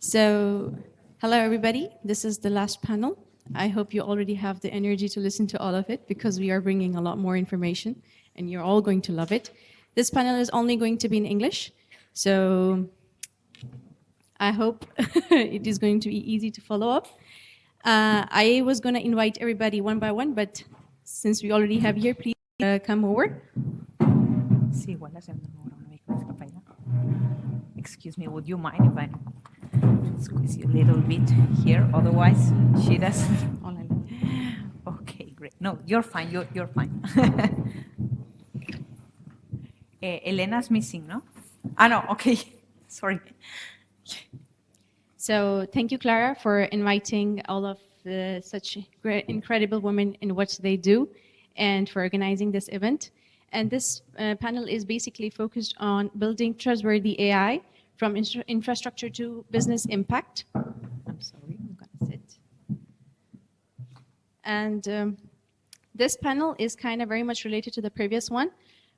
So, hello everybody. This is the last panel. I hope you already have the energy to listen to all of it because we are bringing a lot more information and you're all going to love it. This panel is only going to be in English, so I hope it is going to be easy to follow up. I was going to invite everybody one by one, but since we already have here, please come over. Sí, igual hacemos ahora una micro para allá. Excuse me, would you mind if I squeeze you a little bit here? Otherwise, she doesn't. Okay, great. No, you're fine. You're fine. Elena's missing, no? Ah, no. Okay. Sorry. So thank you, Clara, for inviting all of such great, incredible women in what they do and for organizing this event. And this panel is basically focused on building trustworthy AI from infrastructure to business impact. I'm sorry, I'm going to sit. And this panel is kind of very much related to the previous one,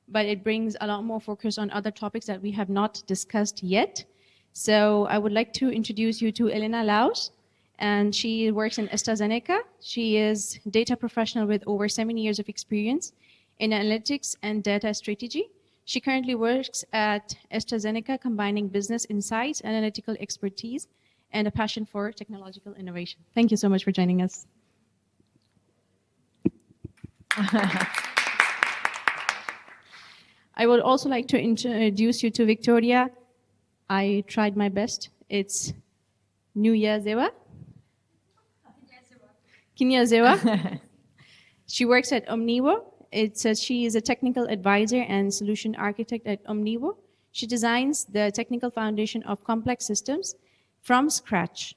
but it brings a lot more focus on other topics that we have not discussed yet. So I would like to introduce you to Elena Lahoz, and she works in AstraZeneca. She is a data professional with over 7 years of experience in analytics and data strategy. She currently works at AstraZeneca, combining business insights, analytical expertise, and a passion for technological innovation. Thank you so much for joining us. I would also like to introduce you to Viktoriia. I tried my best. It's Kniazeva. Kniazeva. She works at Omnevo. It says she is a technical advisor and solution architect at Omnevo. She designs the technical foundation of complex systems from scratch.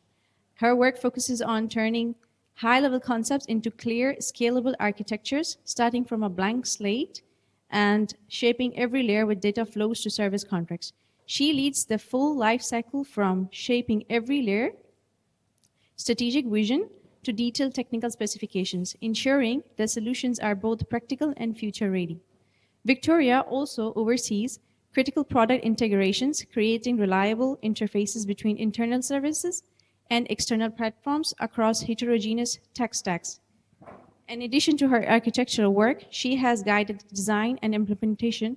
Her work focuses on turning high-level concepts into clear, scalable architectures, starting from a blank slate and shaping every layer with data flows to service contracts. She leads the full life cycle from shaping every layer, strategic vision, to detailed technical specifications, ensuring the solutions are both practical and future-ready. Viktoriia also oversees critical product integrations, creating reliable interfaces between internal services and external platforms across heterogeneous tech stacks. In addition to her architectural work, she has guided the design and implementation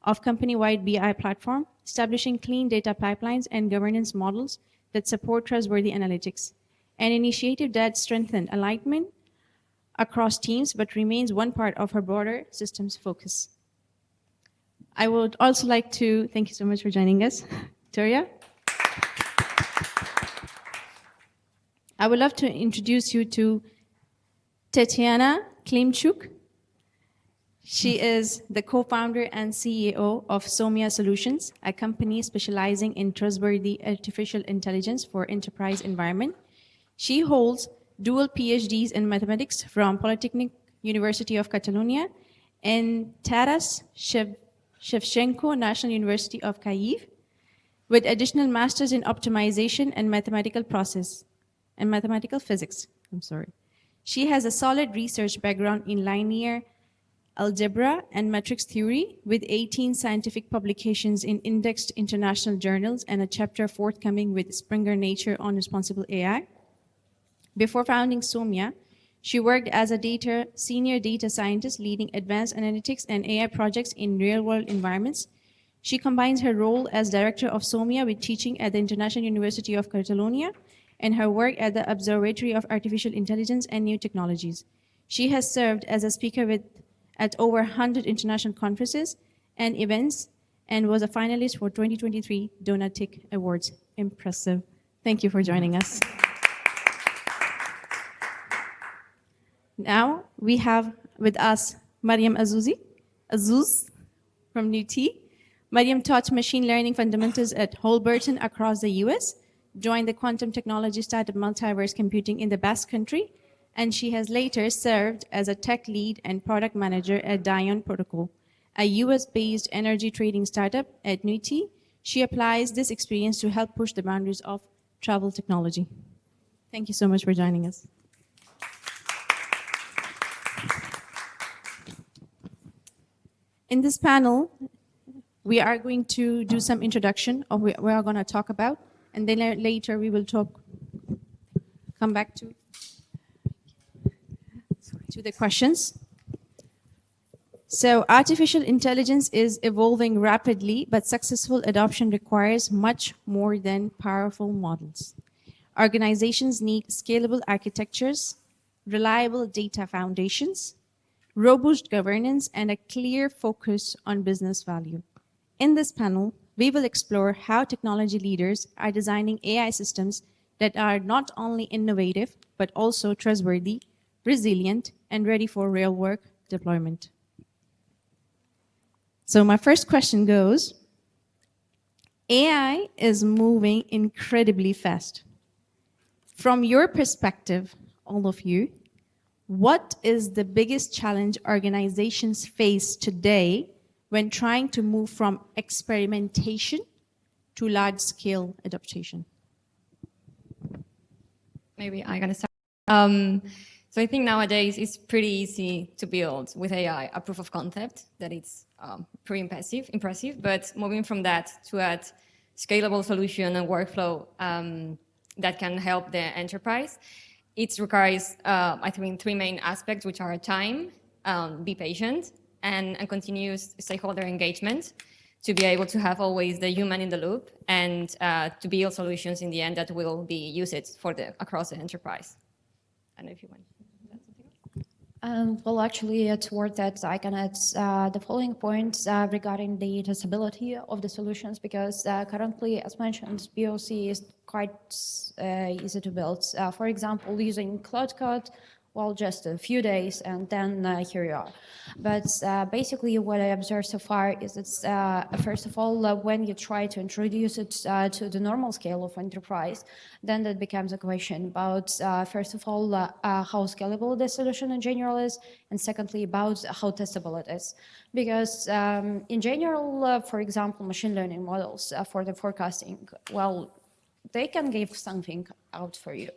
of company-wide BI platform, establishing clean data pipelines and governance models that support trustworthy analytics, an initiative that strengthened alignment across teams but remains one part of her broader systems focus. I would also like to thank you so much for joining us, Viktoriia. I would love to introduce you to Tetiana Klymchuk. She is the co-founder and CEO of SomIA Solutions, a company specializing in trustworthy artificial intelligence for enterprise environment. She holds dual PhDs in mathematics from Polytechnic University of Catalonia and Taras Shevchenko National University of Kyiv, with additional masters in optimization and mathematical physics. She has a solid research background in linear algebra and matrix theory, with 18 scientific publications in indexed international journals and a chapter forthcoming with Springer Nature on responsible AI. Before founding SomIA, she worked as a senior data scientist leading advanced analytics and AI projects in real-world environments. She combines her role as director of SomIA with teaching at the International University of Catalonia and her work at the Observatory of Artificial Intelligence and New Technologies. She has served as a speaker at over 100 international conferences and events and was a finalist for 2023 Donatic Awards. Impressive. Thank you for joining us. Now we have with us Maryem Azzouz from Nuitée. Maryem taught machine learning fundamentals at Holberton across the US, joined the quantum technology startup Multiverse Computing in the Basque Country, and she has later served as a tech lead and product manager at Dion Protocol, a US-based energy trading startup at Nuitée. She applies this experience to help push the boundaries of travel technology. Thank you so much for joining us. In this panel, we are going to do some introduction of what we are going to talk about. and then later we will come back to the questions. So artificial intelligence is evolving rapidly, but successful adoption requires much more than powerful models. Organizations need scalable architectures, reliable data foundations, robust governance, and a clear focus on business value. In this panel, we will explore how technology leaders are designing AI systems that are not only innovative, but also trustworthy, resilient, and ready for real-world deployment. So my first question goes, AI is moving incredibly fast. From your perspective, all of you, what is the biggest challenge organizations face today when trying to move from experimentation to large-scale adaptation? Maybe I'm gonna start. So I think nowadays it's pretty easy to build with AI a proof of concept that it's pretty impressive. But moving from that to a scalable solution and workflow that can help the enterprise, it requires, I think, three main aspects, which are time, be patient, and continuous stakeholder engagement to be able to have always the human in the loop and to build solutions in the end that will be used for across the enterprise. I don't know if you want. Well, actually, toward that, I can add the following points regarding the testability of the solutions, because currently, as mentioned, POC is quite easy to build. For example, using Cloud Code, well, just a few days, and then here you are. But basically, what I observed so far is it's, first of all, when you try to introduce it to the normal scale of enterprise, then that becomes a question about, first of all, how scalable the solution in general is, and secondly, about how testable it is. Because in general, for example, machine learning models for the forecasting, well, they can give something out for you.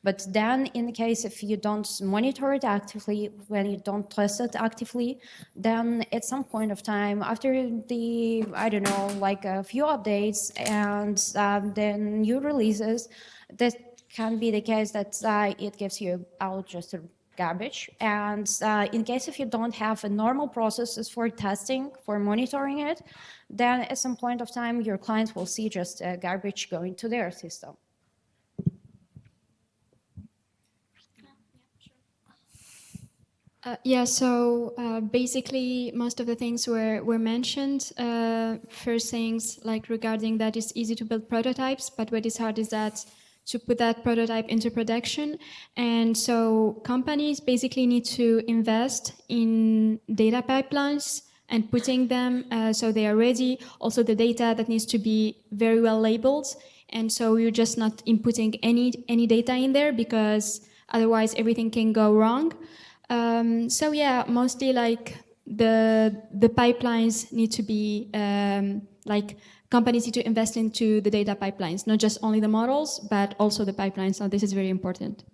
But then in the case if you don't monitor it actively, when you don't test it actively, then at some point of time after the, I don't know, like a few updates and then new releases, that can be the case that it gives you out just a garbage. And in case if you don't have a normal processes for testing, for monitoring it, then at some point of time, your clients will see just garbage going to their system. Basically, most of the things were mentioned. First things like regarding that it's easy to build prototypes, but what is hard is that to put that prototype into production. And so companies basically need to invest in data pipelines and putting them so they are ready. Also the data that needs to be very well labeled. And so you're just not inputting any data in there because otherwise everything can go wrong. So yeah, mostly like the pipelines need to be like companies need to invest into the data pipelines, not just only the models, but also the pipelines. So this is very important.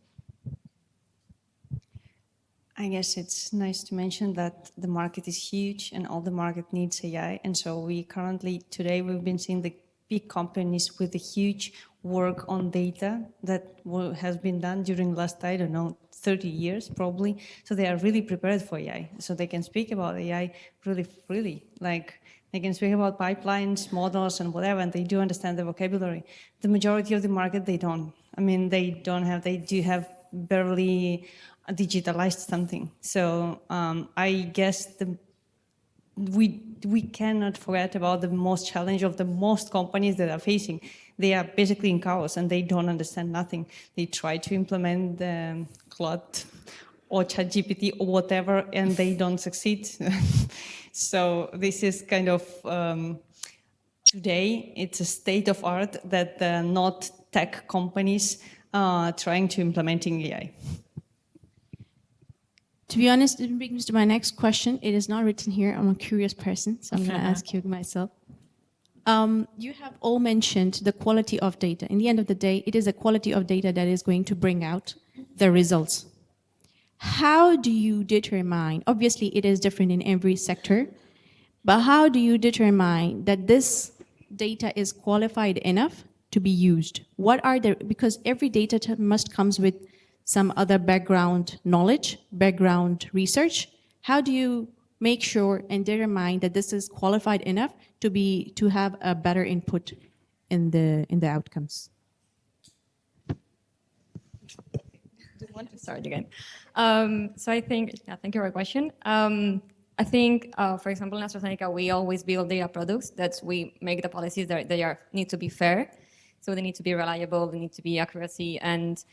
I guess it's nice to mention that the market is huge and all the market needs AI. And so we currently, today, we've been seeing the big companies with the huge work on data that has been done during last, I don't know, 30 years probably. So they are really prepared for AI. So they can speak about AI really freely. Like they can speak about pipelines, models and whatever, and they do understand the vocabulary. The majority of the market, they don't. I mean, they do have barely digitalized something. So I guess we cannot forget about the most challenge of the most companies that are facing. They are basically in chaos and they don't understand nothing. They try to implement the Claude or ChatGPT or whatever, and they don't succeed. So this is kind of, today, it's a state of art that not tech companies are trying to implementing AI. To be honest, it brings me to my next question. It is not written here. I'm a curious person, so I'm going to ask you myself. You have all mentioned the quality of data. In the end of the day, it is the quality of data that is going to bring out the results. How do you determine, obviously it is different in every sector, but how do you determine that this data is qualified enough to be used? What are the, because every data must comes with some other background knowledge, background research. How do you make sure and determine that this is qualified enough to have a better input in the outcomes? Sorry again. So I think, yeah, thank you for your question. I think, for example, in AstraZeneca, we always build data products that we make the policies that they need to be fair. So they need to be reliable, they need to be accuracy, and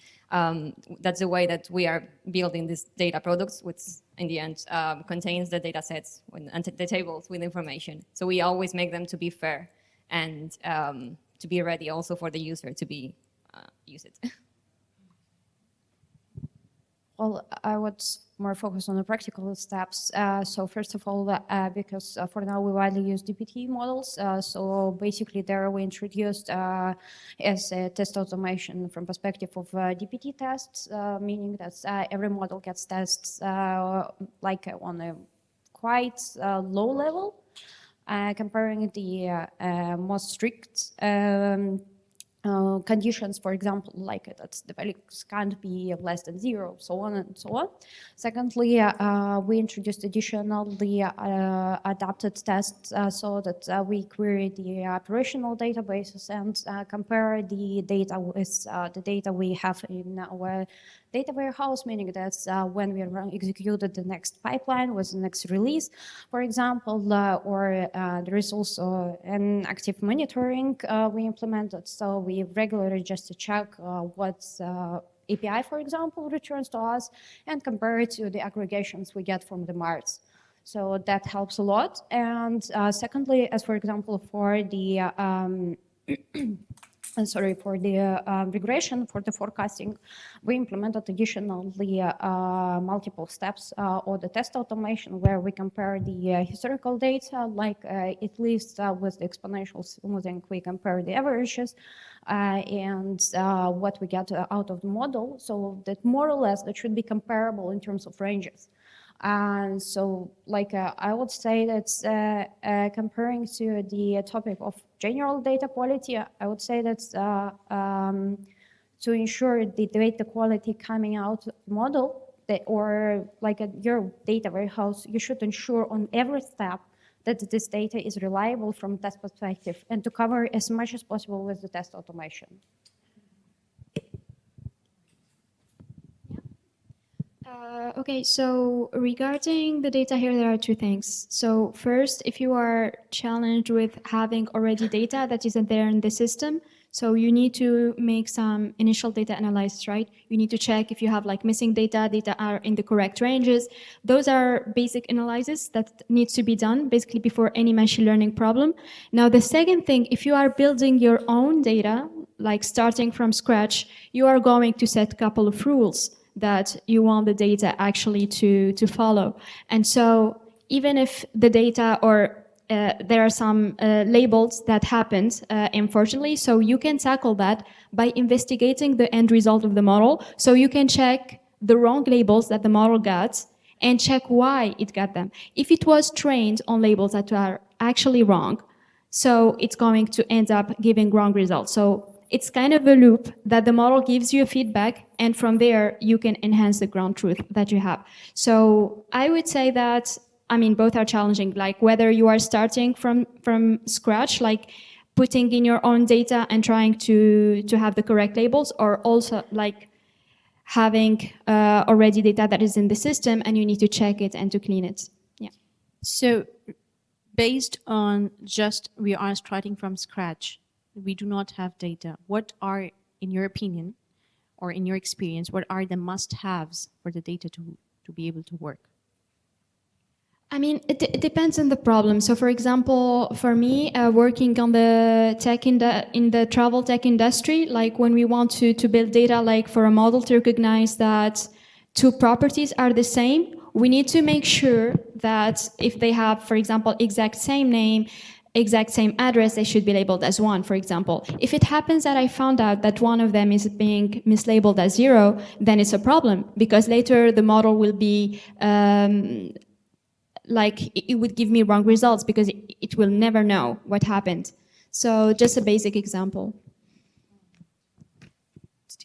that's the way that we are building these data products, which in the end contains the data sets and the tables with information. So we always make them to be fair and to be ready also for the user to be use it. Well, I would more focus on the practical steps. So first of all, because for now we widely use DPT models, so basically there we introduced as a test automation from perspective of DPT tests, meaning that every model gets tests like on a quite low level, comparing the most strict conditions, for example, like that the values can't be less than 0, so on and so on. Secondly, we introduced additionally adapted tests so that we query the operational databases and compare the data with the data we have in our data warehouse, meaning that when we executed the next pipeline with the next release, for example, or there is also an active monitoring we implemented. So we regularly just check what API, for example, returns to us and compare it to the aggregations we get from the MARTs. So that helps a lot. And secondly, as for example, for the for the regression, for the forecasting, we implemented additionally multiple steps or the test automation where we compare the historical data, like at least with the exponential smoothing, we compare the averages and what we get out of the model, so that more or less that should be comparable in terms of ranges. And so, like, I would say that comparing to the topic of general data quality, I would say that to ensure the data quality coming out of the model, or like your data warehouse, you should ensure on every step that this data is reliable from a test perspective and to cover as much as possible with the test automation. Okay, so regarding the data here, there are two things. So first, if you are challenged with having already data that isn't there in the system, so you need to make some initial data analysis, right? You need to check if you have like missing data are in the correct ranges. Those are basic analysis that needs to be done basically before any machine learning problem. Now, the second thing, if you are building your own data, like starting from scratch, you are going to set a couple of rules that you want the data actually to follow. And so even if the data or there are some labels that happened, unfortunately, so you can tackle that by investigating the end result of the model. So you can check the wrong labels that the model got and check why it got them. If it was trained on labels that are actually wrong, so it's going to end up giving wrong results. So it's kind of a loop that the model gives you a feedback, and from there you can enhance the ground truth that you have. So I would say that, I mean, both are challenging, like whether you are starting from scratch, like putting in your own data and trying to have the correct labels, or also like having already data that is in the system and you need to check it and to clean it. Yeah. So based on just we are starting from scratch, we do not have data. What are, in your opinion, or in your experience, what are the must-haves for the data to be able to work? I mean, it depends on the problem. So, for example, for me, working on the tech in the travel tech industry, like when we want to build data, like for a model to recognize that two properties are the same, we need to make sure that if they have, for example, exact same name, exact same address, they should be labeled as 1, for example. If it happens that I found out that one of them is being mislabeled as 0, then it's a problem, because later the model will be like it would give me wrong results because it will never know what happened. So just a basic example.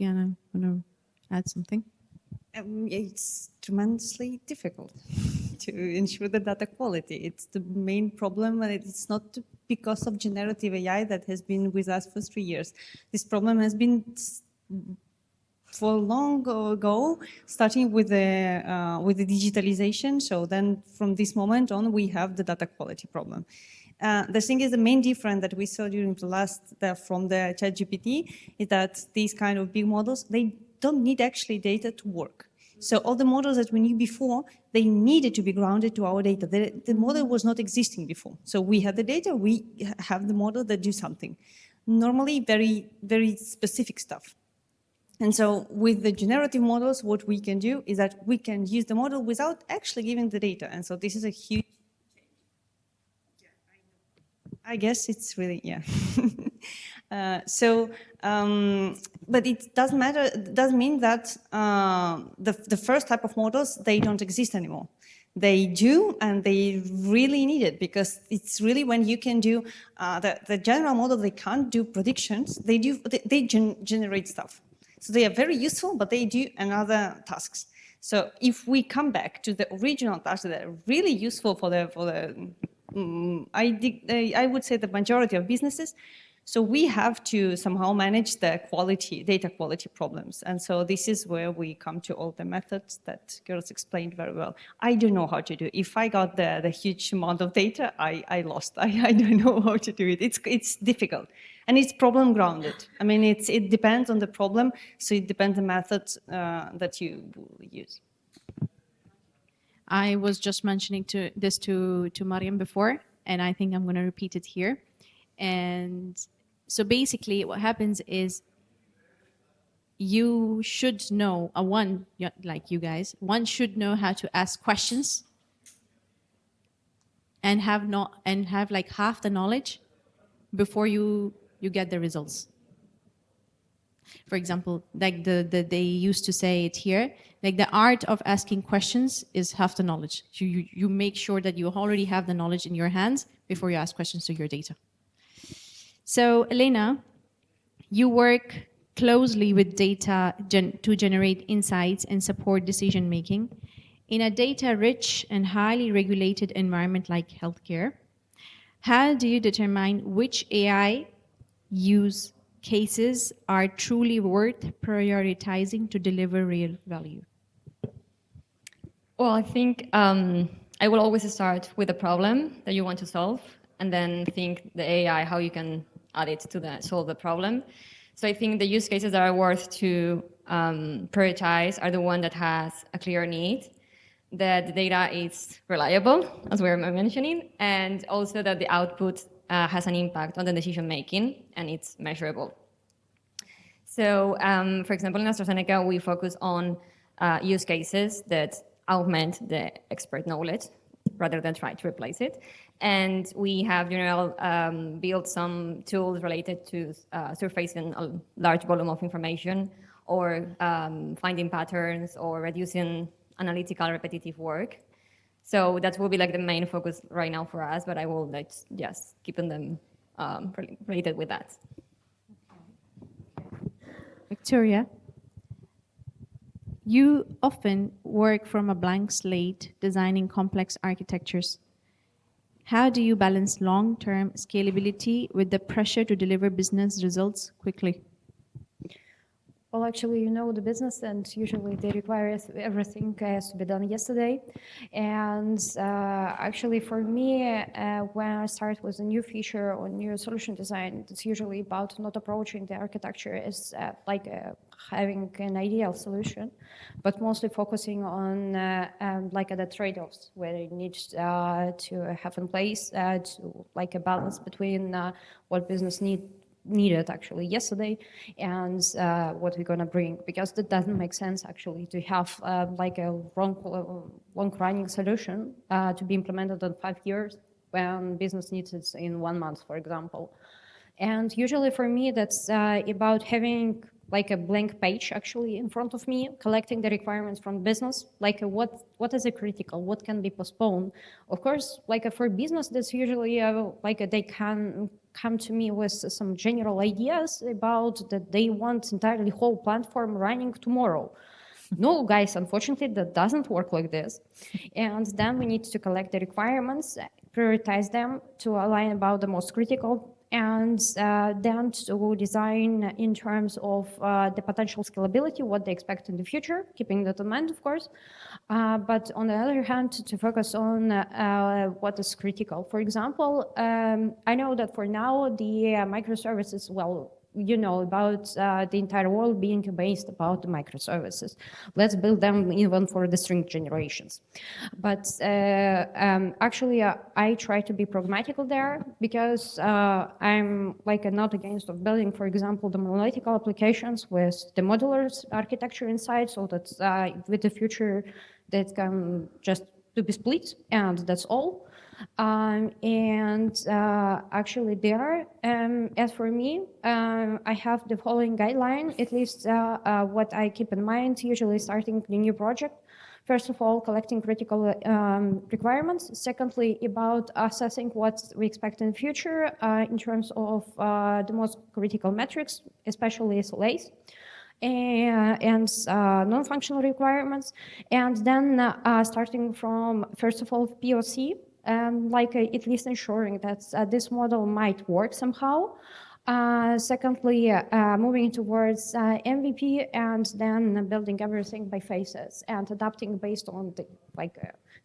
Tetiana, want to add something? It's tremendously difficult to ensure the data quality. It's the main problem, and it's not because of generative AI that has been with us for 3 years. This problem has been for long ago, starting with the digitalization. So then from this moment on, we have the data quality problem. The thing is, the main difference that we saw during from the ChatGPT is that these kind of big models, they don't need actually data to work. So all the models that we knew before, they needed to be grounded to our data. The model was not existing before. So we had the data, we have the model that do something. Normally very, very specific stuff. And so with the generative models, what we can do is that we can use the model without actually giving the data. And so this is a huge I guess it's really, yeah. But it doesn't matter, it doesn't mean that the first type of models, they don't exist anymore. They do, and they really need it, because it's really when you can do, the general model, they can't do predictions, they generate stuff. So they are very useful, but they do another tasks. So if we come back to the original tasks that are really useful for I would say the majority of businesses. So we have to somehow manage the data quality problems. And so this is where we come to all the methods that girls explained very well. I don't know how to do it. If I got the huge amount of data, I lost. I don't know how to do it. It's difficult. And it's problem grounded. I mean, it depends on the problem. So it depends on the methods that you use. I was just mentioning this to Maryem before, and I think I'm going to repeat it here. And so basically what happens is you should know, like you guys, one should know how to ask questions and have like half the knowledge before you get the results. For example, like they used to say it here, like the art of asking questions is half the knowledge. You make sure that you already have the knowledge in your hands before you ask questions to your data. So Elena, you work closely with data to generate insights and support decision making in a data-rich and highly regulated environment like healthcare. How do you determine which AI use cases are truly worth prioritizing to deliver real value? Well, I think I will always start with the problem that you want to solve, and then think the AI, how you can add it to solve the problem. So I think the use cases that are worth to prioritize are the one that has a clear need, that the data is reliable, as we were mentioning, and also that the output has an impact on the decision making and it's measurable. So, for example, in AstraZeneca, we focus on use cases that augment the expert knowledge rather than try to replace it. And we have built some tools related to surfacing a large volume of information, or finding patterns, or reducing analytical repetitive work. So that will be like the main focus right now for us, but I will just keeping them related with that. Viktoriia, you often work from a blank slate designing complex architectures. How do you balance long-term scalability with the pressure to deliver business results quickly? Well, actually, you know the business, and usually they require everything has to be done yesterday. And actually, for me, when I start with a new feature or new solution design, it's usually about not approaching the architecture as having an ideal solution, but mostly focusing on the trade-offs where it needs to have in place to a balance between what business needed actually yesterday and what we're going to bring, because that doesn't make sense actually to have a long-running solution to be implemented in 5 years when business needs it in 1 month, for example. And usually for me, that's about having a blank page actually in front of me, collecting the requirements from business, what is critical, what can be postponed. Of course, for business, that's usually they can come to me with some general ideas about that they want entirely whole platform running tomorrow. No, guys, unfortunately, that doesn't work like this. And then we need to collect the requirements, prioritize them to align about the most critical, and then to design in terms of the potential scalability, what they expect in the future, keeping that in mind, of course. But on the other hand, to focus on what is critical. For example, I know that for now, the microservices, well, you know about the entire world being based about the microservices. Let's build them even for the string generations. But actually, I try to be pragmatical there because I'm like not against of building, for example, the monolithic applications with the modular architecture inside, so that with the future that can just to be split, and that's all. Actually there, as for me, I have the following guideline, at least what I keep in mind, usually starting a new project. First of all, collecting critical requirements. Secondly, about assessing what we expect in the future in terms of the most critical metrics, especially SLAs. And non-functional requirements, and then starting from, first of all, POC, at least ensuring that this model might work somehow. Secondly, moving towards MVP, and then building everything by phases and adapting based on the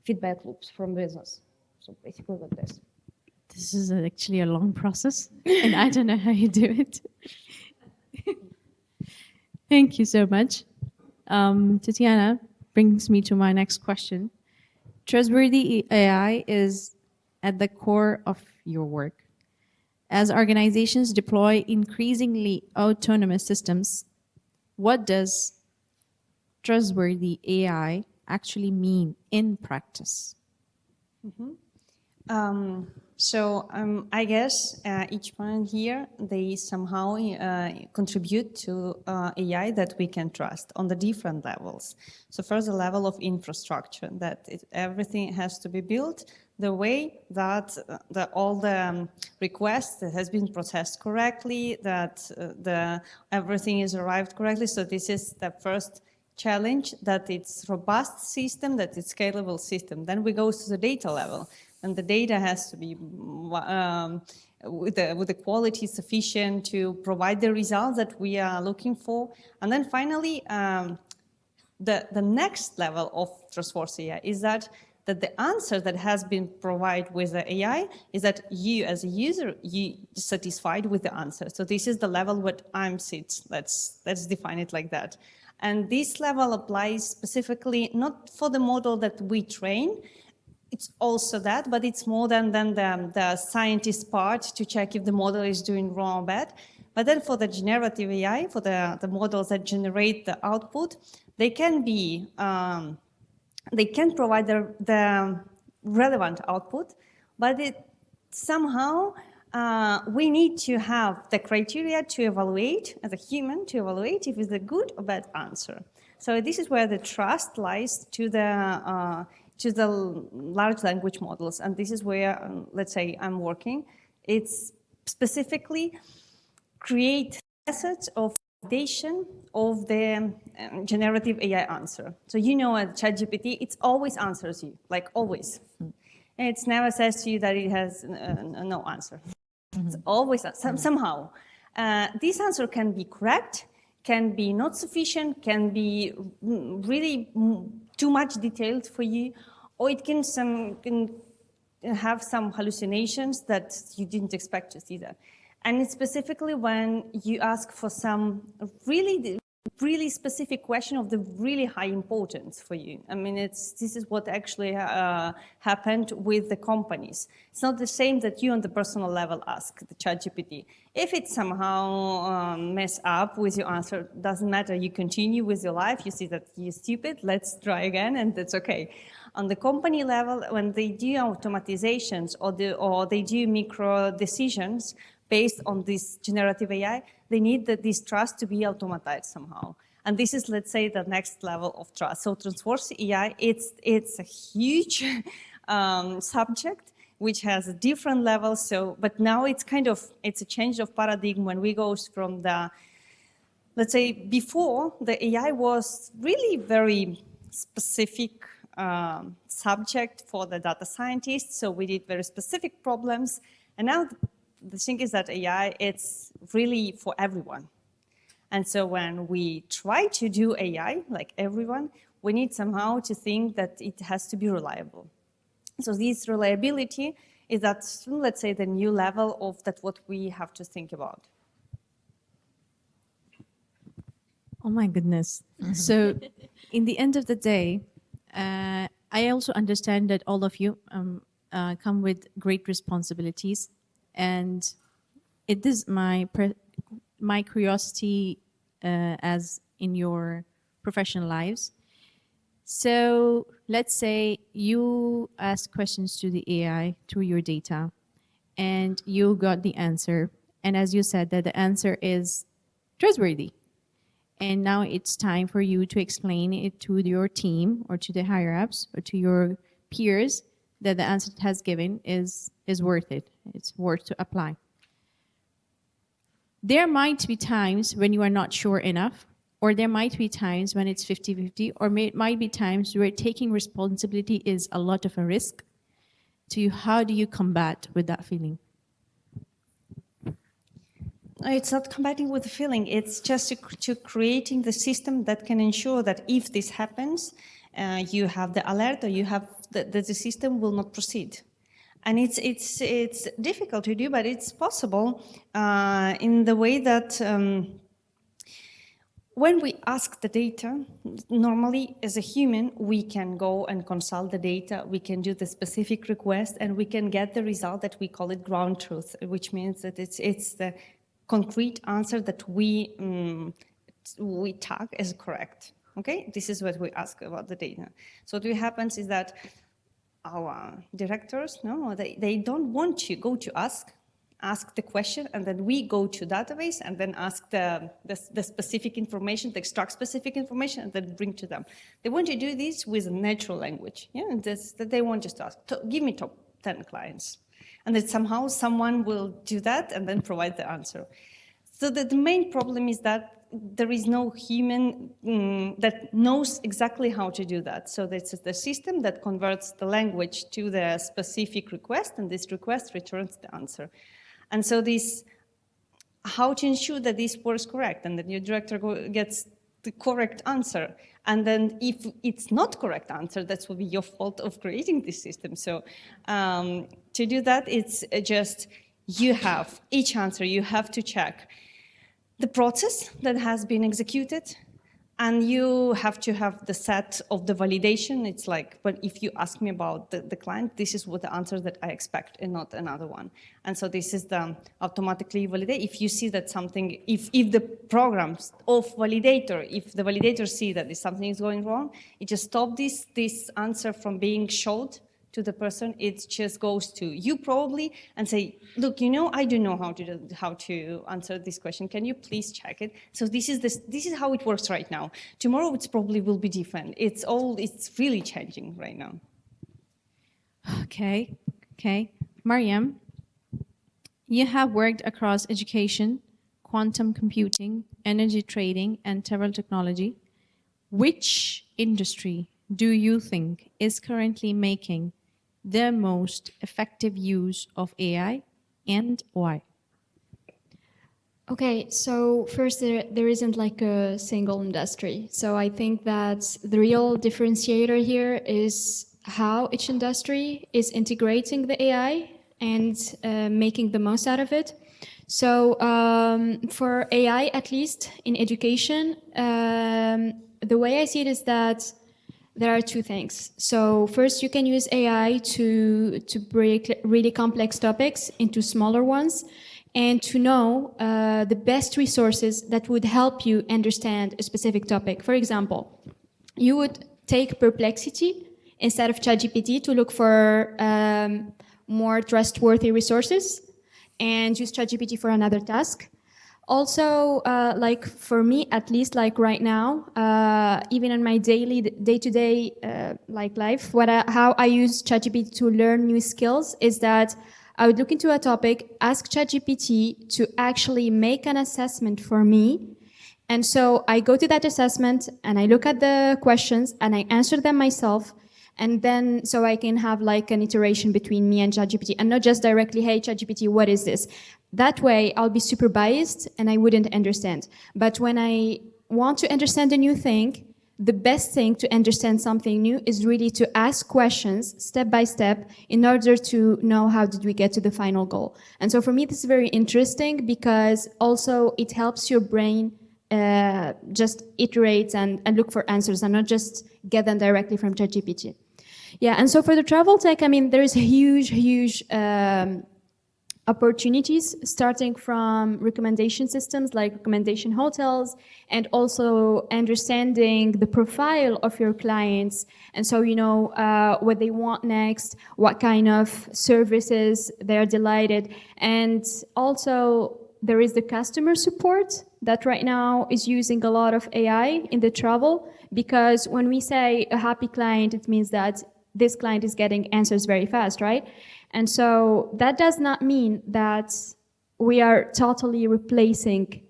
feedback loops from business. So basically like this. This is actually a long process, and I don't know how you do it. Thank you so much. Tetiana brings me to my next question. Trustworthy AI is at the core of your work. As organizations deploy increasingly autonomous systems, what does trustworthy AI actually mean in practice? I guess each one here, they somehow contribute to AI that we can trust on the different levels. So first, the level of infrastructure, that everything has to be built the way that all the requests that has been processed correctly, that everything is arrived correctly. So this is the first challenge, that it's robust system, that it's scalable system. Then we go to the data level. And the data has to be with the quality sufficient to provide the results that we are looking for. And then finally, the next level of trustworthy AI is that the answer that has been provided with the AI is that you as a user, you satisfied with the answer. So this is the level where I'm sit. Let's define it like that. And this level applies specifically not for the model that we train. It's also that, but it's more than the scientist part to check if the model is doing wrong or bad. But then for the generative AI, for the models that generate the output, they can be, they can provide the relevant output, but somehow we need to have the criteria to evaluate, as a human, to evaluate if it's a good or bad answer. So this is where the trust lies to the large language models. And this is where, let's say, I'm working. It's specifically create methods of validation of the generative AI answer. So you know at ChatGPT, it always answers you, like always. And it never says to you that it has no answer. It's always, somehow. This answer can be correct, can be not sufficient, can be really too much detailed for you, or it can have some hallucinations that you didn't expect to see that. And it's specifically when you ask for some really specific question of the really high importance for you. I mean, this is what actually happened with the companies. It's not the same that you on the personal level ask the ChatGPT. If it somehow mess up with your answer, doesn't matter. You continue with your life. You see that you're stupid. Let's try again, and that's okay. On the company level, when they do automatizations or they do micro decisions based on this generative AI, they need this trust to be automatized somehow. And this is, let's say, the next level of trust. So trustworthy AI, it's a huge subject which has a different level. So, but now it's it's a change of paradigm when we go from the, let's say, before the AI was really very specific subject for the data scientists. So we did very specific problems. And now the thing is that AI, it's really for everyone. And so when we try to do AI, like everyone, we need somehow to think that it has to be reliable. So this reliability is at, let's say, the new level of that what we have to think about. Oh my goodness. So in the end of the day, I also understand that all of you come with great responsibilities, and it is my curiosity as in your professional lives. So let's say you ask questions to the AI through your data, and you got the answer. And as you said, that the answer is trustworthy. And now it's time for you to explain it to your team or to the higher ups or to your peers that the answer it has given is worth it. It's worth to apply. There might be times when you are not sure enough, or there might be times when it's 50-50, or might be times where taking responsibility is a lot of a risk to you. How do you combat with that feeling? It's not combating with the feeling. It's just to creating the system that can ensure that if this happens, you have the alert, or you have that the system will not proceed. And it's difficult to do, but it's possible in the way that when we ask the data, normally as a human, we can go and consult the data, we can do the specific request, and we can get the result that we call it ground truth, which means that it's the concrete answer that we tag as correct. Okay, this is what we ask about the data. So what happens is that our directors, they don't want to go to ask the question, and then we go to database and then ask the specific information, to extract specific information, and then bring to them. They want to do this with a natural language. Yeah, and that they want just to ask, give me top 10 clients. And that somehow someone will do that and then provide the answer. So the main problem is that there is no human that knows exactly how to do that. So that's the system that converts the language to the specific request, and this request returns the answer. And so how to ensure that this works correct and that your director gets the correct answer. And then if it's not correct answer, that will be your fault of creating this system. So to do that, it's just you have each answer, you have to check the process that has been executed, and you have to have the set of the validation. It's like, but if you ask me about the client, this is what the answer that I expect and not another one. And so this is the automatically validate. If you see that something, if the programs of validator, if the validator see that something is going wrong, it just stops this answer from being showed to the person. It just goes to you probably and say, look, I don't know how to answer this question. Can you please check it? So this is how it works right now. Tomorrow it probably will be different. It's really changing right now. Okay. Maryem, you have worked across education, quantum computing, energy trading, and several technology. Which industry do you think is currently making the most effective use of AI, and why? Okay, so first, there isn't like a single industry. So I think that the real differentiator here is how each industry is integrating the AI and making the most out of it. So for AI, at least in education, the way I see it is that there are two things. So first, you can use AI to break really complex topics into smaller ones and to know the best resources that would help you understand a specific topic. For example, you would take Perplexity instead of ChatGPT to look for more trustworthy resources and use ChatGPT for another task. Also, like for me, at least like right now, even in my day-to-day like life, how I use ChatGPT to learn new skills is that I would look into a topic, ask ChatGPT to actually make an assessment for me. And so I go to that assessment and I look at the questions and I answer them myself. And then so I can have like an iteration between me and ChatGPT and not just directly, hey, ChatGPT, what is this? That way I'll be super biased and I wouldn't understand. But when I want to understand a new thing, the best thing to understand something new is really to ask questions step by step in order to know how did we get to the final goal. And so for me, this is very interesting because also it helps your brain just iterate and look for answers and not just get them directly from ChatGPT. Yeah, and so for the travel tech, I mean, there is huge opportunities starting from recommendation systems like recommendation hotels and also understanding the profile of your clients. And so, you know, what they want next, what kind of services they're delighted. And also there is the customer support that right now is using a lot of AI in the travel, because when we say a happy client, it means that this client is getting answers very fast, right? And so that does not mean that we are totally replacing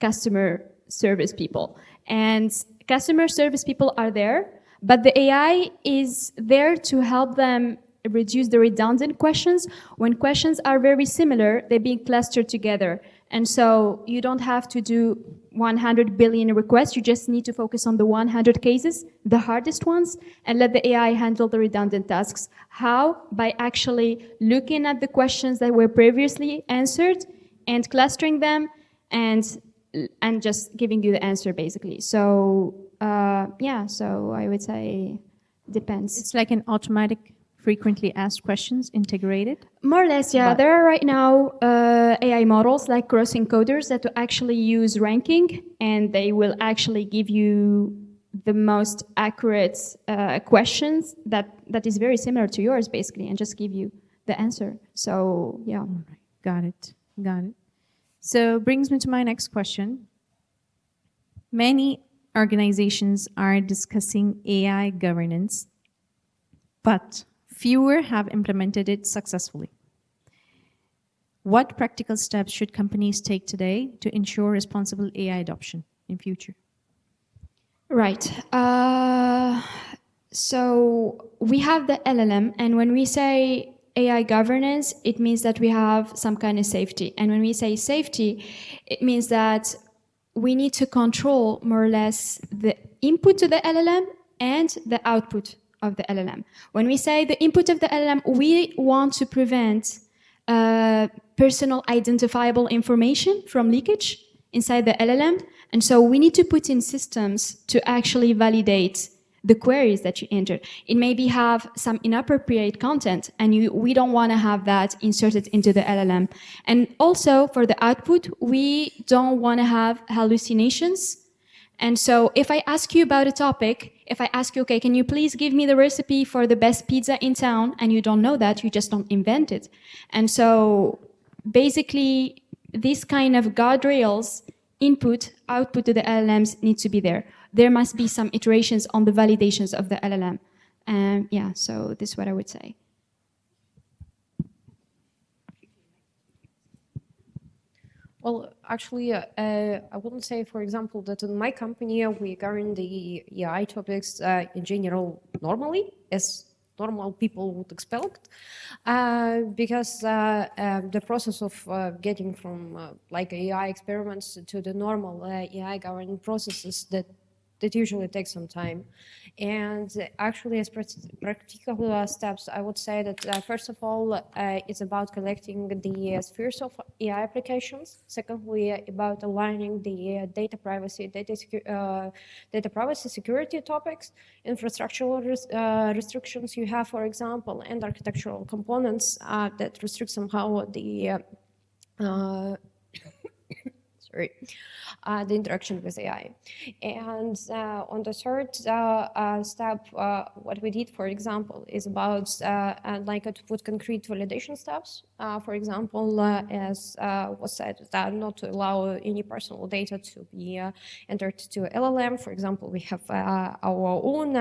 customer service people. And customer service people are there, but the AI is there to help them reduce the redundant questions. When questions are very similar, they're being clustered together. And so you don't have to do 100 billion requests. You just need to focus on the 100 cases, the hardest ones, and let the AI handle the redundant tasks. How? By actually looking at the questions that were previously answered and clustering them and just giving you the answer, basically. So, yeah, so I would say depends. It's like an automatic frequently asked questions integrated? More or less, yeah. There are right now AI models like cross encoders that actually use ranking, and they will actually give you the most accurate questions that is very similar to yours, basically, and just give you the answer. So, yeah. Got it. So brings me to my next question. Many organizations are discussing AI governance, but fewer have implemented it successfully. What practical steps should companies take today to ensure responsible AI adoption in future? Right. So we have the LLM, and when we say AI governance, it means that we have some kind of safety. And when we say safety, it means that we need to control more or less the input to the LLM and the output of the LLM. When we say the input of the LLM, we want to prevent personal identifiable information from leakage inside the LLM. And so we need to put in systems to actually validate the queries that you enter. It maybe have some inappropriate content, and we don't want to have that inserted into the LLM. And also for the output, we don't want to have hallucinations. And so if I ask you about a topic, if I ask you, okay, can you please give me the recipe for the best pizza in town, and you don't know that, you just don't invent it. And so basically, these kind of guardrails, input, output to the LLMs need to be there. There must be some iterations on the validations of the LLM. Yeah, so this is what I would say. Well, actually, I wouldn't say, for example, that in my company we govern the AI topics in general normally, as normal people would expect, because the process of getting from like AI experiments to the normal AI governance processes that usually takes some time. And actually, as practical steps, I would say that first of all, it's about collecting the spheres of AI applications. Secondly, about aligning the data privacy security topics, infrastructural restrictions you have, for example, and architectural components that restrict somehow the sorry, the interaction with AI. And on the third step, what we did, for example, is about like to put concrete validation steps. For example, as was said, that not to allow any personal data to be entered to LLM. For example, we have our own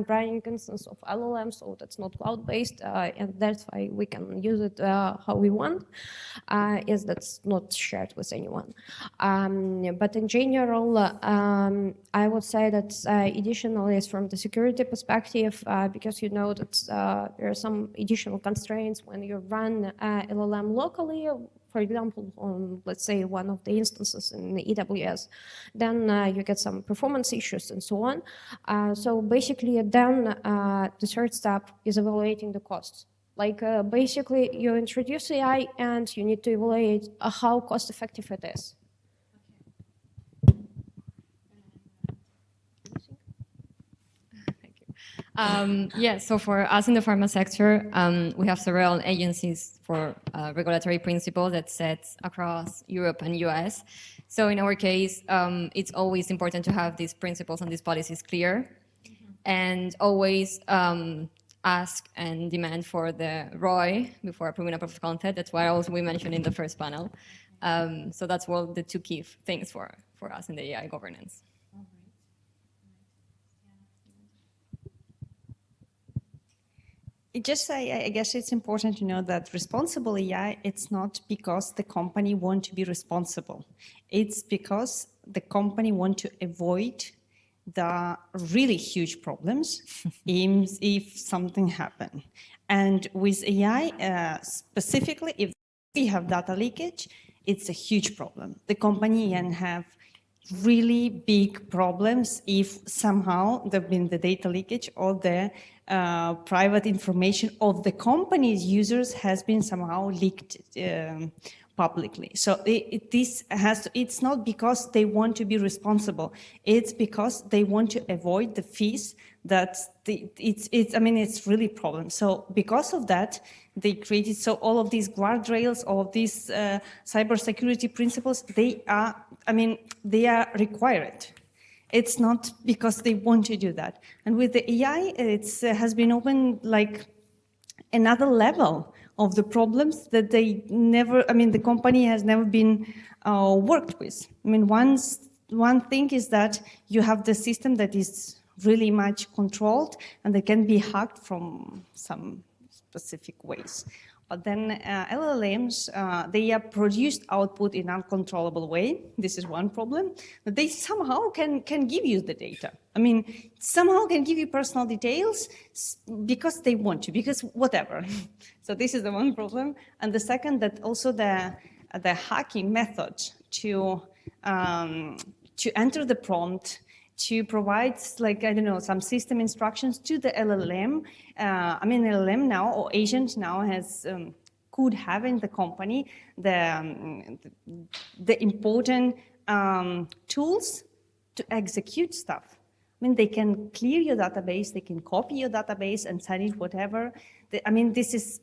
running instance of LLM, so that's not cloud-based, and that's why we can use it how we want, as that's not shared with anyone. But in general, I would say that additionally is from the security perspective, because you know that there are some additional constraints when you run LLM locally, for example, on, let's say, one of the instances in the AWS, then you get some performance issues and so on. So basically then the third step is evaluating the costs. Like basically you introduce AI and you need to evaluate how cost effective it is. Yeah, so for us in the pharma sector, we have several agencies for regulatory principles that set across Europe and US. So in our case, it's always important to have these principles and these policies clear, and always ask and demand for the ROI before approving a proof of concept. That's why also we mentioned in the first panel. So that's one of the two key things for us in the AI governance. I guess it's important to know that responsible AI, it's not because the company want to be responsible. It's because the company want to avoid the really huge problems if something happen. And with AI, specifically, if we have data leakage, it's a huge problem. The company can have really big problems if somehow there have been the data leakage or the private information of the company's users has been somehow leaked publicly. So it's not because they want to be responsible. It's because they want to avoid the fees that it's really a problem. So because of that, they created all of these guardrails, all of these cybersecurity principles. They are required. It's not because they want to do that. And with the AI, it has been opened like another level of the problems that the company has never been worked with. One thing is that you have the system that is really much controlled and they can be hacked from some specific ways. But then LLMs, they are produced output in uncontrollable way. This is one problem. But they somehow can give you the data. Somehow can give you personal details because they want to, because whatever. So this is the one problem. And the second, that also the hacking method to enter the prompt, to provide, some system instructions to the LLM. LLM now, or agent now, could have in the company the important tools to execute stuff. They can clear your database, they can copy your database and send it whatever. This is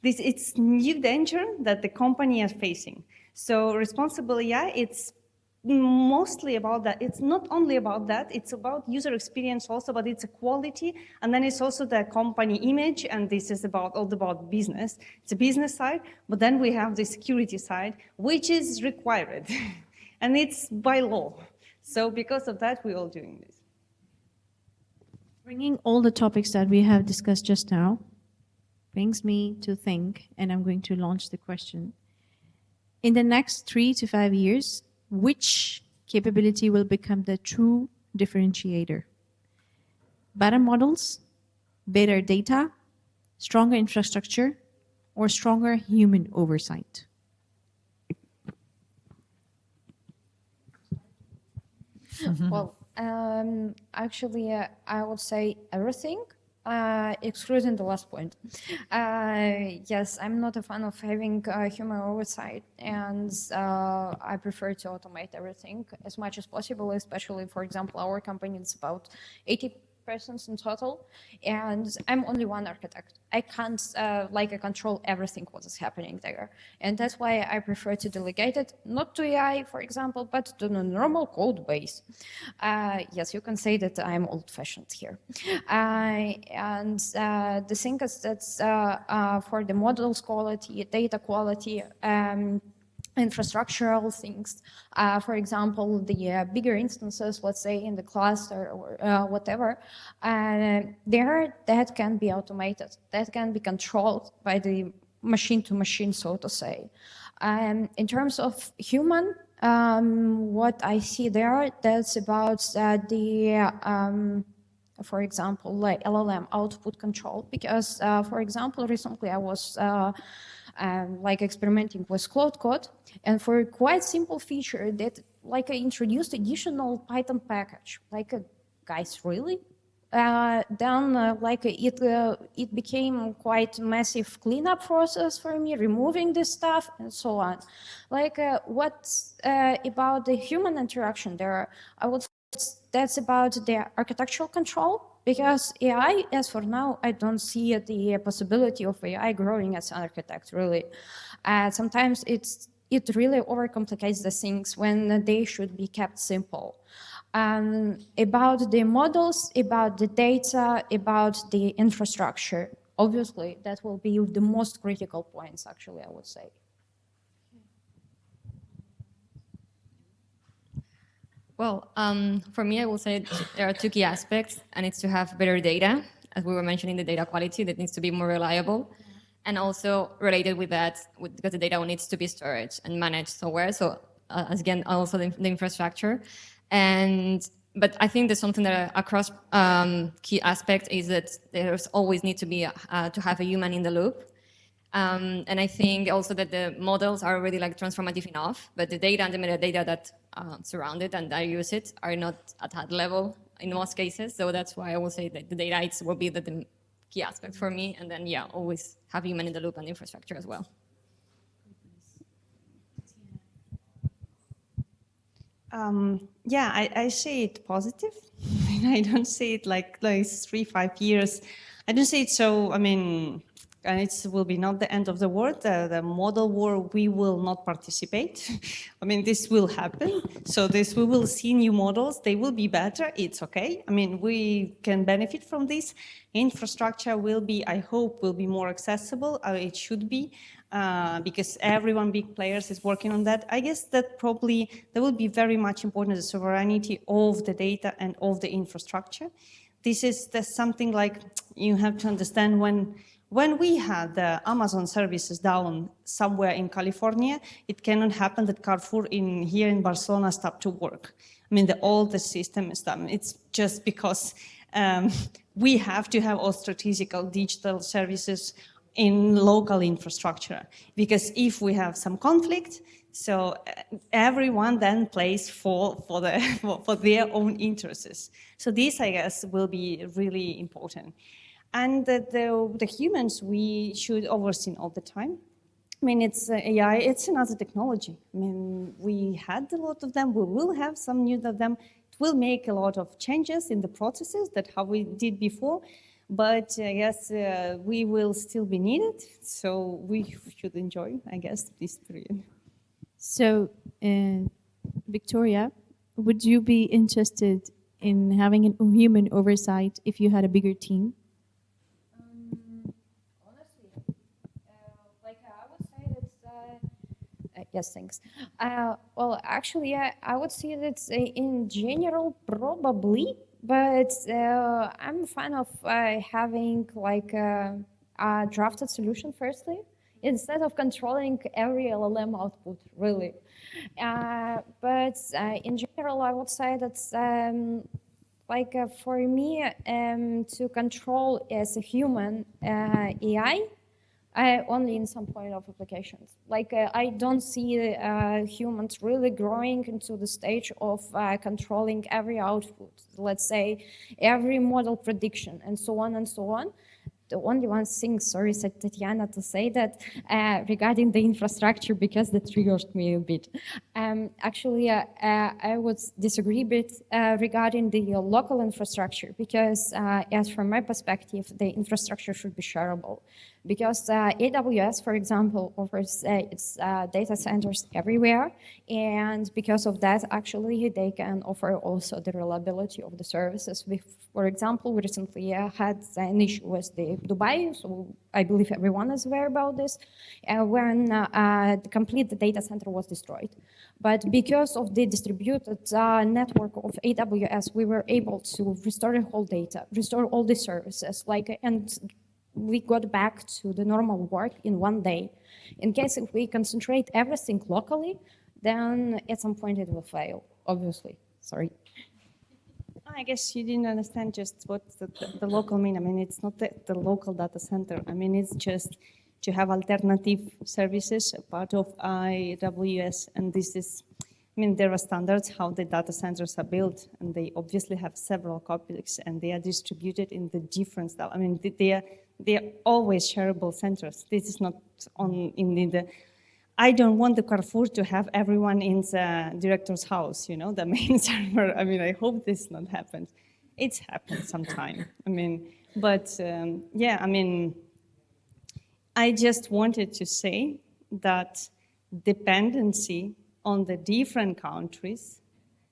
it's new danger that the company is facing. So responsible AI, it's mostly about that. It's not only about that, it's about user experience also, but it's a quality, and then it's also the company image, and this is all about business. It's a business side, but then we have the security side, which is required, and it's by law. So because of that, we're all doing this. Bringing all the topics that we have discussed just now brings me to think, and I'm going to launch the question. In the next 3 to 5 years, which capability will become the true differentiator? Better models, better data, stronger infrastructure, or stronger human oversight? Well, actually, I would say everything, excluding the last point. Yes, I'm not a fan of having human oversight, and I prefer to automate everything as much as possible, especially, for example, our company is about 80% persons in total, and I'm only one architect. I can't control everything what is happening there, and that's why I prefer to delegate it not to AI, for example, but to the normal code base. Yes, you can say that I'm old-fashioned here, and the thing is that for the models quality, data quality. Infrastructural things, for example, the bigger instances, let's say in the cluster or whatever, there that can be automated, that can be controlled by the machine to machine, so to say. In terms of human, what I see there, that's about for example, like LLM output control, because, for example, recently I was experimenting with Cloud Code, and for a quite simple feature that I introduced additional Python package, guys, really? Then it became quite massive cleanup process for me, removing this stuff and so on. What's about the human interaction there? I would say that's about the architectural control, because AI, as for now, I don't see the possibility of AI growing as an architect, really. Sometimes it really overcomplicates the things when they should be kept simple. About the models, about the data, about the infrastructure, obviously, that will be the most critical points, actually, I would say. Well, for me, I will say there are two key aspects, and it's to have better data, as we were mentioning, the data quality that needs to be more reliable, and also related with that, because the data needs to be stored and managed somewhere. So again, also the infrastructure, but I think there's something that across key aspects is that there's always need to be to have a human in the loop. And I think also that the models are already transformative enough, but the data and the metadata that surround it and that use it are not at that level in most cases. So that's why I will say that the data will be the key aspect for me. And then, yeah, always have human in the loop and infrastructure as well. Yeah, I see it positive. I don't see it like 3-5 years. I don't see it so, it will be not the end of the world. The model war, we will not participate. This will happen. So we will see new models. They will be better. It's okay. We can benefit from this. Infrastructure will be, I hope, will be more accessible. It should be. Because everyone, big players, is working on that. I guess that probably that will be very much important, the sovereignty of the data and of the infrastructure. There's something you have to understand when we had the Amazon services down somewhere in California, it cannot happen that Carrefour here in Barcelona stopped to work. All the system is done. It's just because we have to have all strategic digital services in local infrastructure, because if we have some conflict, so everyone then plays for their own interests. So this, I guess, will be really important. And the humans, we should oversee all the time. It's AI, it's another technology. We had a lot of them, we will have some new of them. It will make a lot of changes in the processes that how we did before. But I guess we will still be needed, so we should enjoy, I guess, this period. So, Viktoriia, would you be interested in having a human oversight if you had a bigger team? Honestly, I would say that. Yes, thanks. Well, actually, I would say that in general, probably. But I'm a fan of having a drafted solution firstly, instead of controlling every LLM output, really. But in general, I would say that for me to control as a human AI, only in some point of applications. I don't see humans really growing into the stage of controlling every output, let's say every model prediction and so on and so on. the only one thing, sorry, said Tetiana, to say that regarding the infrastructure, because that triggers me a bit. Actually, I would disagree a bit regarding the local infrastructure, because as from my perspective, the infrastructure should be shareable. Because AWS, for example, offers its data centers everywhere, and because of that, actually, they can offer also the reliability of the services. For example, we recently had an issue with the Dubai, so I believe everyone is aware about this, when the complete data center was destroyed. But because of the distributed network of AWS, we were able to restore the whole data, restore all the services, and we got back to the normal work in one day. In case if we concentrate everything locally, then at some point it will fail, obviously. Sorry. I guess you didn't understand just what the local mean. I mean, it's not the local data center. I mean, it's just to have alternative services, a part of AWS, and this is, I mean, there are standards how the data centers are built, and they obviously have several copies, and they are distributed in the different style. I mean, they are always shareable centers. This is not in the. I don't want the Carrefour to have everyone in the director's house, you know, the main server. I mean, I hope this not happens. It's happened sometime. I mean, but yeah, I mean, I just wanted to say that dependency on the different countries'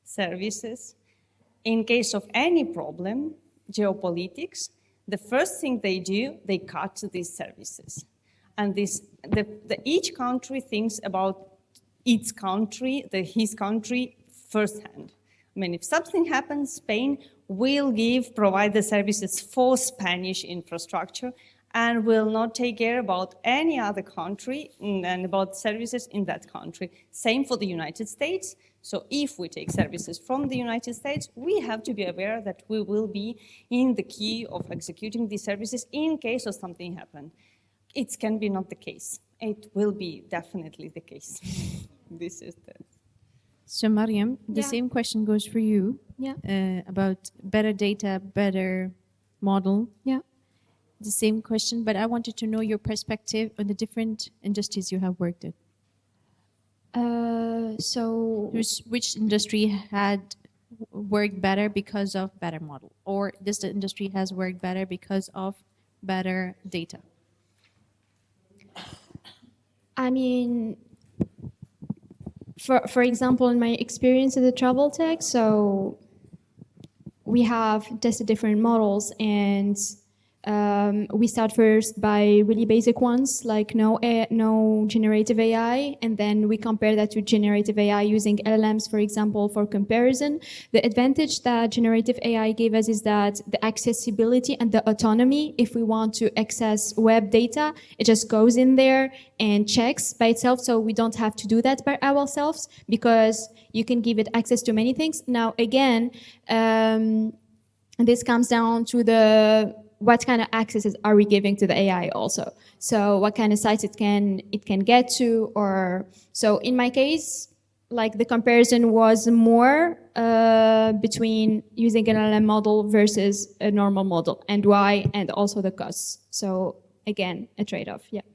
services, in case of any problem, geopolitics, the first thing they do, they cut these services. And each country thinks about its country, his country firsthand. I mean, if something happens, Spain will provide the services for Spanish infrastructure and will not take care about any other country and about services in that country. Same for the United States. So if we take services from the United States, we have to be aware that we will be in the queue of executing these services in case of something happen. It can be not the case. It will be definitely the case. This is the. So Maryem, the Yeah. same question goes for you. Yeah. About better data, better model. Yeah. The same question, but I wanted to know your perspective on the different industries you have worked in. So Which industry had worked better because of better model, or this industry has worked better because of better data? I mean, for example, in my experience in the travel tech, so we have tested different models, and we start first by really basic ones, like no generative AI, and then we compare that to generative AI using LLMs, for example, for comparison. The advantage that generative AI gave us is that the accessibility and the autonomy, if we want to access web data, it just goes in there and checks by itself, so we don't have to do that by ourselves, because you can give it access to many things. Now, again, this comes down to what kind of accesses are we giving to the AI also? So what kind of sites it can get to, or so in my case, like the comparison was more between using an LLM model versus a normal model, and why, and also the costs. So again, a trade-off, yeah.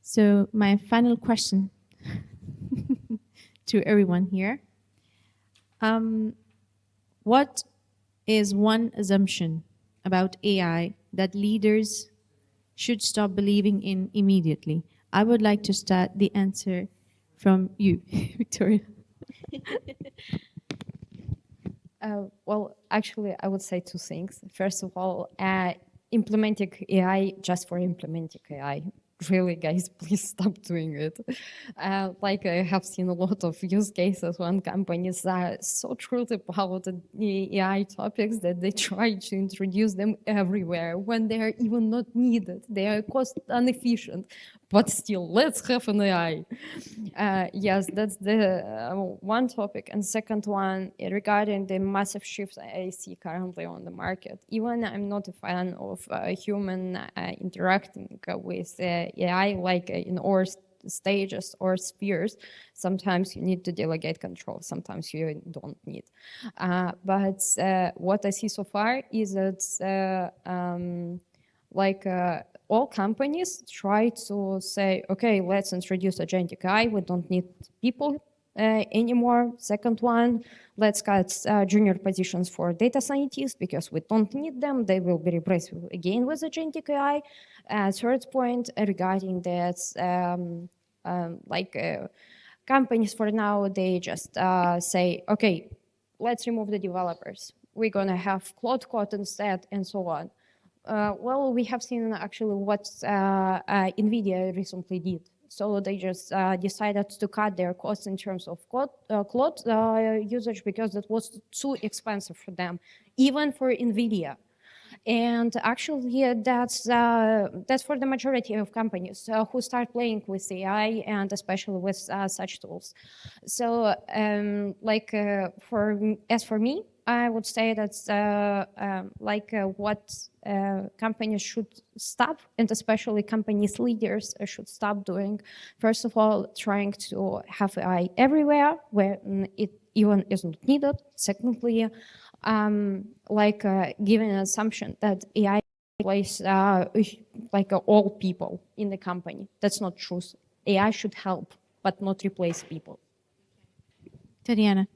So my final question to everyone here. What is one assumption about AI that leaders should stop believing in immediately? I would like to start the answer from you, Viktoriia. Well, actually, I would say two things. First of all, implementing AI just for implementing AI. Really, guys, please stop doing it. Like I have seen a lot of use cases when companies are so truth about the AI topics that they try to introduce them everywhere when they are even not needed. They are cost inefficient, but still, let's have an AI. Yes, that's the one topic. And second one, regarding the massive shifts I see currently on the market. Even I'm not a fan of human interacting with AI, like in our stages or spheres. Sometimes you need to delegate control, sometimes you don't need. But what I see so far is that all companies try to say, okay, let's introduce agentic AI. We don't need people anymore. Second one, let's cut junior positions for data scientists because we don't need them. They will be replaced again with agentic AI. Third point regarding that, companies for now, they just say, okay, let's remove the developers. We're gonna have Claude Code instead, and so on. Well, we have seen actually what NVIDIA recently did. So they just decided to cut their costs in terms of Claude usage because that was too expensive for them, even for NVIDIA. And actually, that's for the majority of companies who start playing with AI and especially with such tools. So, as for me, I would say that's what companies should stop, and especially companies leaders should stop doing. First of all, trying to have AI everywhere where it even isn't needed. Secondly, giving an assumption that AI replaces all people in the company. That's not true. AI should help, but not replace people. Tetiana.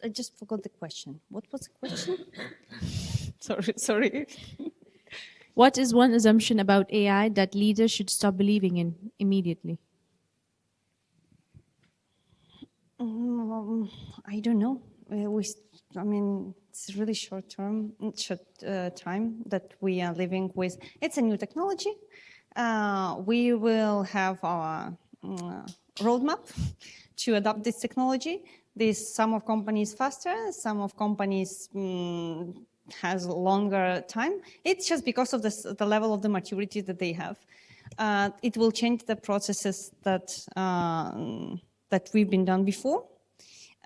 I just forgot the question. What was the question? Sorry. What is one assumption about AI that leaders should stop believing in immediately? I don't know. It's really short time that we are living with. It's a new technology. We will have our roadmap to adopt this technology. Some of companies faster, some of companies has longer time. It's just because of the level of the maturity that they have. It will change the processes that we've been done before.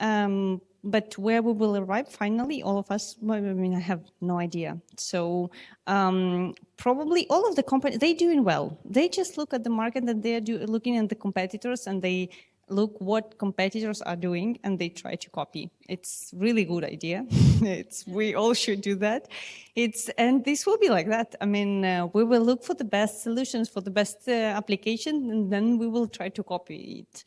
But where we will arrive finally, all of us, I have no idea. So probably all of the companies, they're doing well. They just look at the market and they're looking at the competitors and they look what competitors are doing and they try to copy. It's really good idea. We all should do that. And this will be like that. We will look for the best solutions, for the best application, and then we will try to copy it.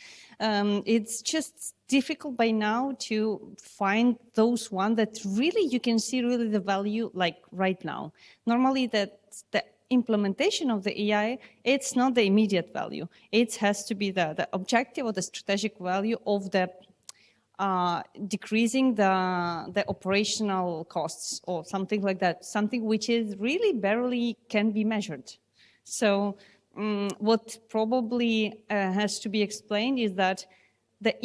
It's just difficult by now to find those one that really you can see really the value like right now. Normally the implementation of the AI, it's not the immediate value. It has to be the objective or the strategic value of the decreasing the operational costs or something like that, something which is really barely can be measured. So what probably has to be explained is that the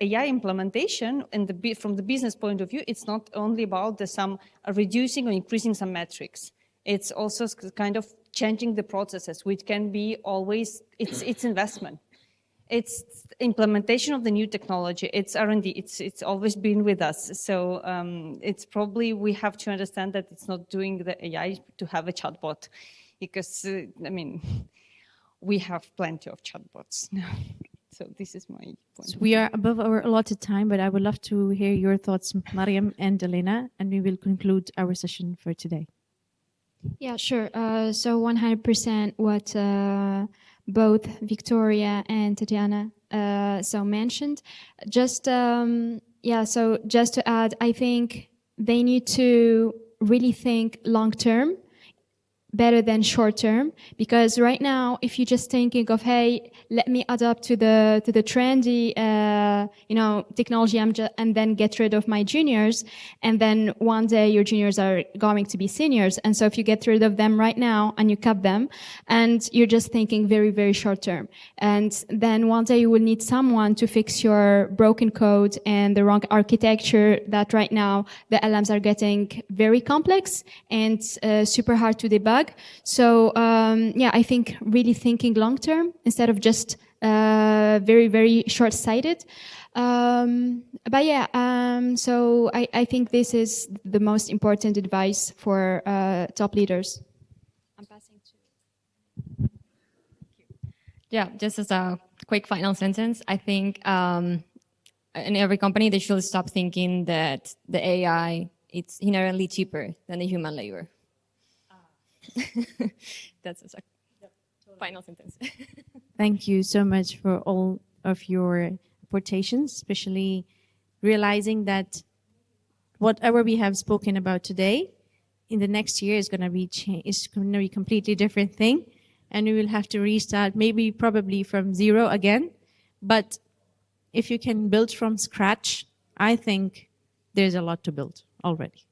AI implementation and from the business point of view, it's not only about some reducing or increasing some metrics. It's also kind of changing the processes, which can be always, it's investment. It's implementation of the new technology. It's R&D. It's always been with us. So it's probably, we have to understand that it's not doing the AI to have a chatbot because, we have plenty of chatbots now. So this is my point. So we are above our allotted time, but I would love to hear your thoughts, Maryem and Elena, and we will conclude our session for today. Yeah, sure. So 100% what both Viktoriia and Tetiana mentioned. Just so just to add, I think they need to really think long term better than short term, because right now if you're just thinking of, hey, let me adapt to the trendy technology and then get rid of my juniors, and then one day your juniors are going to be seniors, and so if you get rid of them right now and you cut them and you're just thinking very, very short term, and then one day you will need someone to fix your broken code and the wrong architecture that right now the LMs are getting very complex and super hard to debug. So I think really thinking long term instead of just very, very short-sighted. So I think this is the most important advice for top leaders. I'm passing to. Yeah, just as a quick final sentence, I think in every company they should stop thinking that the AI it's inherently cheaper than the human labor. That's a final sentence. Thank you so much for all of your aportations, especially realizing that whatever we have spoken about today, in the next year is going to be completely different thing, and we will have to restart, maybe probably from zero again. But if you can build from scratch, I think there's a lot to build already.